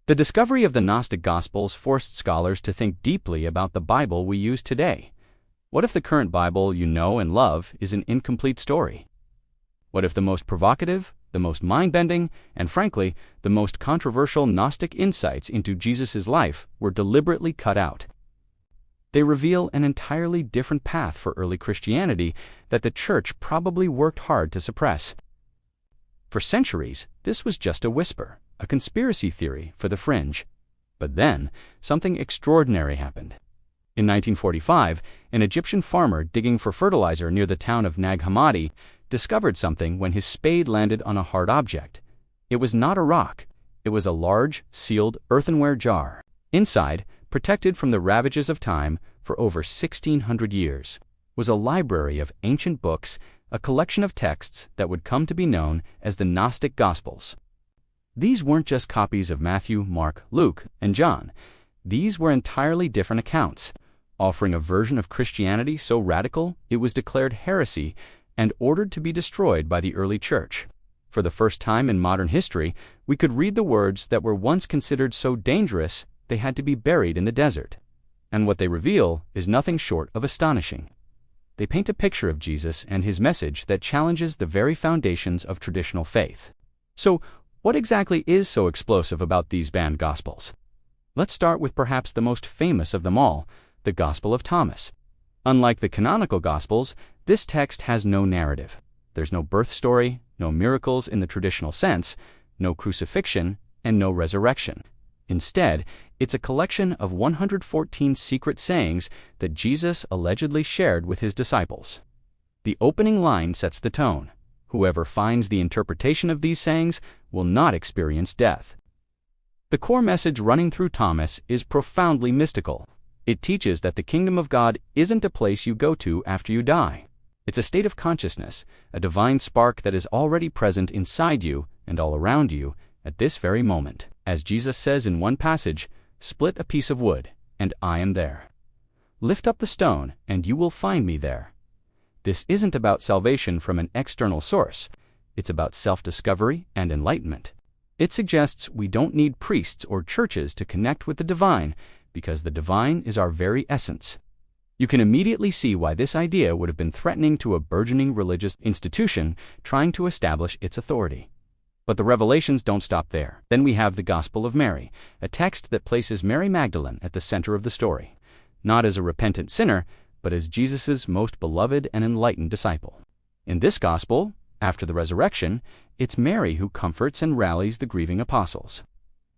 The discovery of the Gnostic Gospels forced scholars to think deeply about the Bible we use today. What if the current Bible you know and love is an incomplete story? What if the most provocative, the most mind-bending, and frankly, the most controversial Gnostic insights into Jesus' life were deliberately cut out? They reveal an entirely different path for early Christianity that the Church probably worked hard to suppress. For centuries, this was just a whisper, a conspiracy theory for the fringe. But then, something extraordinary happened. In 1945, an Egyptian farmer digging for fertilizer near the town of Nag Hammadi discovered something when his spade landed on a hard object. It was not a rock. It was a large, sealed earthenware jar. Inside, protected from the ravages of time for over 1,600 years, was a library of ancient books, a collection of texts that would come to be known as the Gnostic Gospels. These weren't just copies of Matthew, Mark, Luke, and John. These were entirely different accounts, offering a version of Christianity so radical it was declared heresy and ordered to be destroyed by the early church. For the first time in modern history, we could read the words that were once considered so dangerous they had to be buried in the desert. And what they reveal is nothing short of astonishing. They paint a picture of Jesus and his message that challenges the very foundations of traditional faith. So, what exactly is so explosive about these banned Gospels? Let's start with perhaps the most famous of them all, the Gospel of Thomas. Unlike the canonical Gospels, this text has no narrative. There's no birth story, no miracles in the traditional sense, no crucifixion, and no resurrection. Instead, it's a collection of 114 secret sayings that Jesus allegedly shared with his disciples. The opening line sets the tone. Whoever finds the interpretation of these sayings will not experience death. The core message running through Thomas is profoundly mystical. It teaches that the kingdom of God isn't a place you go to after you die. It's a state of consciousness, a divine spark that is already present inside you and all around you at this very moment. As Jesus says in one passage, "Split a piece of wood, and I am there. Lift up the stone, and you will find me there." This isn't about salvation from an external source. It's about self-discovery and enlightenment. It suggests we don't need priests or churches to connect with the divine, because the divine is our very essence. You can immediately see why this idea would have been threatening to a burgeoning religious institution trying to establish its authority. But the revelations don't stop there. Then we have the Gospel of Mary, a text that places Mary Magdalene at the center of the story, not as a repentant sinner, but as Jesus' most beloved and enlightened disciple. In this gospel, after the resurrection, it's Mary who comforts and rallies the grieving apostles.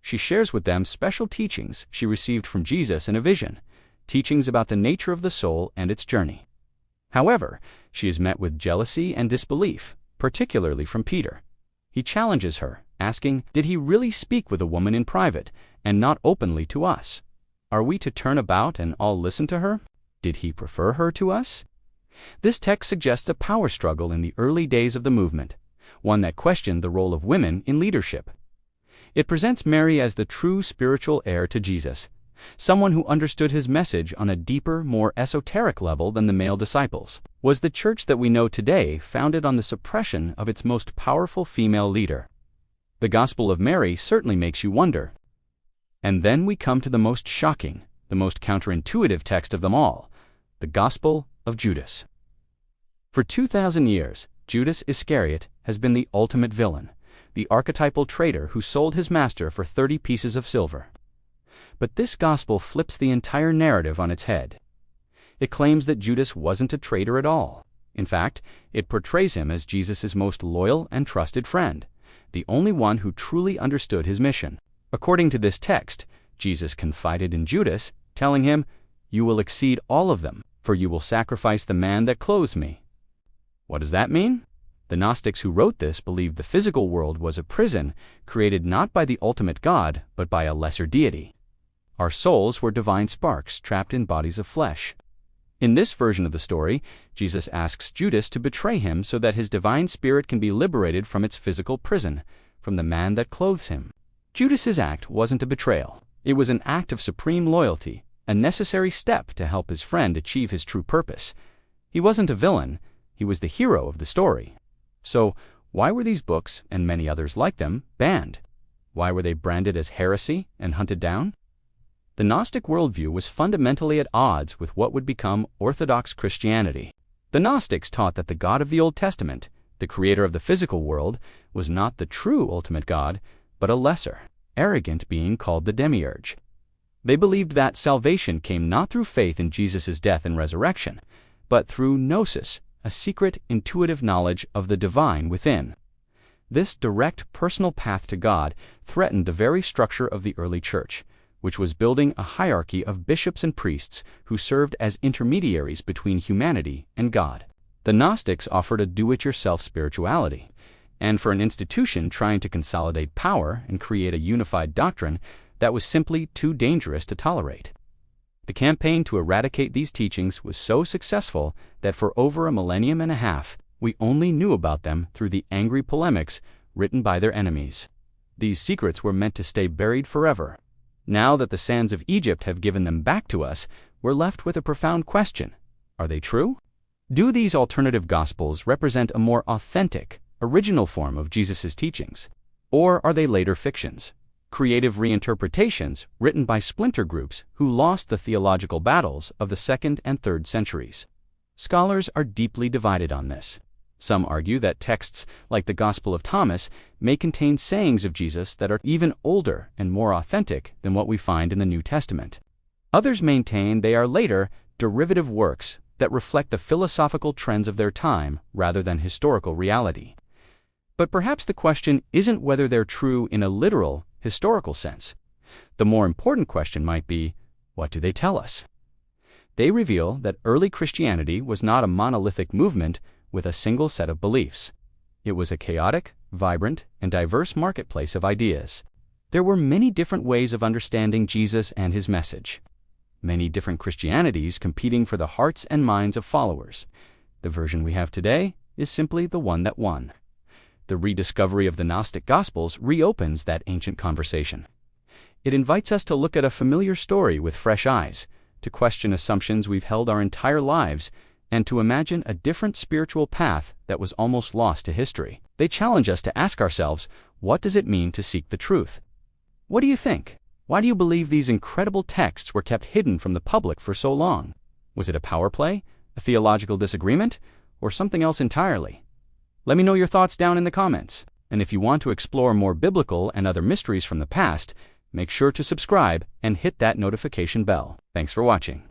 She shares with them special teachings she received from Jesus in a vision, teachings about the nature of the soul and its journey. However, she is met with jealousy and disbelief, particularly from Peter. He challenges her, asking, "Did he really speak with a woman in private, and not openly to us? Are we to turn about and all listen to her? Did he prefer her to us?" This text suggests a power struggle in the early days of the movement, one that questioned the role of women in leadership. It presents Mary as the true spiritual heir to Jesus, someone who understood his message on a deeper, more esoteric level than the male disciples. Was the church that we know today founded on the suppression of its most powerful female leader? The Gospel of Mary certainly makes you wonder. And then we come to the most shocking, the most counterintuitive text of them all, the Gospel of Judas. For 2,000 years, Judas Iscariot has been the ultimate villain, the archetypal traitor who sold his master for 30 pieces of silver. But this gospel flips the entire narrative on its head. It claims that Judas wasn't a traitor at all. In fact, it portrays him as Jesus' most loyal and trusted friend, the only one who truly understood his mission. According to this text, Jesus confided in Judas, telling him, "You will exceed all of them, for you will sacrifice the man that clothes me." What does that mean? The Gnostics who wrote this believed the physical world was a prison created not by the ultimate God, but by a lesser deity. Our souls were divine sparks trapped in bodies of flesh. In this version of the story, Jesus asks Judas to betray him so that his divine spirit can be liberated from its physical prison, from the man that clothes him. Judas's act wasn't a betrayal. It was an act of supreme loyalty, a necessary step to help his friend achieve his true purpose. He wasn't a villain, he was the hero of the story. So, why were these books, and many others like them, banned? Why were they branded as heresy and hunted down? The Gnostic worldview was fundamentally at odds with what would become Orthodox Christianity. The Gnostics taught that the God of the Old Testament, the creator of the physical world, was not the true ultimate God, but a lesser, arrogant being called the Demiurge. They believed that salvation came not through faith in Jesus' death and resurrection, but through Gnosis, a secret, intuitive knowledge of the divine within. This direct, personal path to God threatened the very structure of the early church, which was building a hierarchy of bishops and priests who served as intermediaries between humanity and God. The Gnostics offered a do-it-yourself spirituality, and for an institution trying to consolidate power and create a unified doctrine, that was simply too dangerous to tolerate. The campaign to eradicate these teachings was so successful that for over a millennium and a half, we only knew about them through the angry polemics written by their enemies. These secrets were meant to stay buried forever. Now that the sands of Egypt have given them back to us, we're left with a profound question. Are they true? Do these alternative Gospels represent a more authentic, original form of Jesus' teachings? Or are they later fictions, creative reinterpretations written by splinter groups who lost the theological battles of the 2nd and 3rd centuries? Scholars are deeply divided on this. Some argue that texts like the Gospel of Thomas may contain sayings of Jesus that are even older and more authentic than what we find in the New Testament. Others maintain they are later, derivative works that reflect the philosophical trends of their time rather than historical reality. But perhaps the question isn't whether they're true in a literal, historical sense. The more important question might be, what do they tell us? They reveal that early Christianity was not a monolithic movement with a single set of beliefs. It was a chaotic, vibrant, and diverse marketplace of ideas. There were many different ways of understanding Jesus and his message. Many different Christianities competing for the hearts and minds of followers. The version we have today is simply the one that won. The rediscovery of the Gnostic Gospels reopens that ancient conversation. It invites us to look at a familiar story with fresh eyes, to question assumptions we've held our entire lives, and to imagine a different spiritual path that was almost lost to history. They challenge us to ask ourselves, what does it mean to seek the truth? What do you think? Why do you believe these incredible texts were kept hidden from the public for so long? Was it a power play, a theological disagreement, or something else entirely? Let me know your thoughts down in the comments. And if you want to explore more biblical and other mysteries from the past, make sure to subscribe and hit that notification bell. Thanks for watching.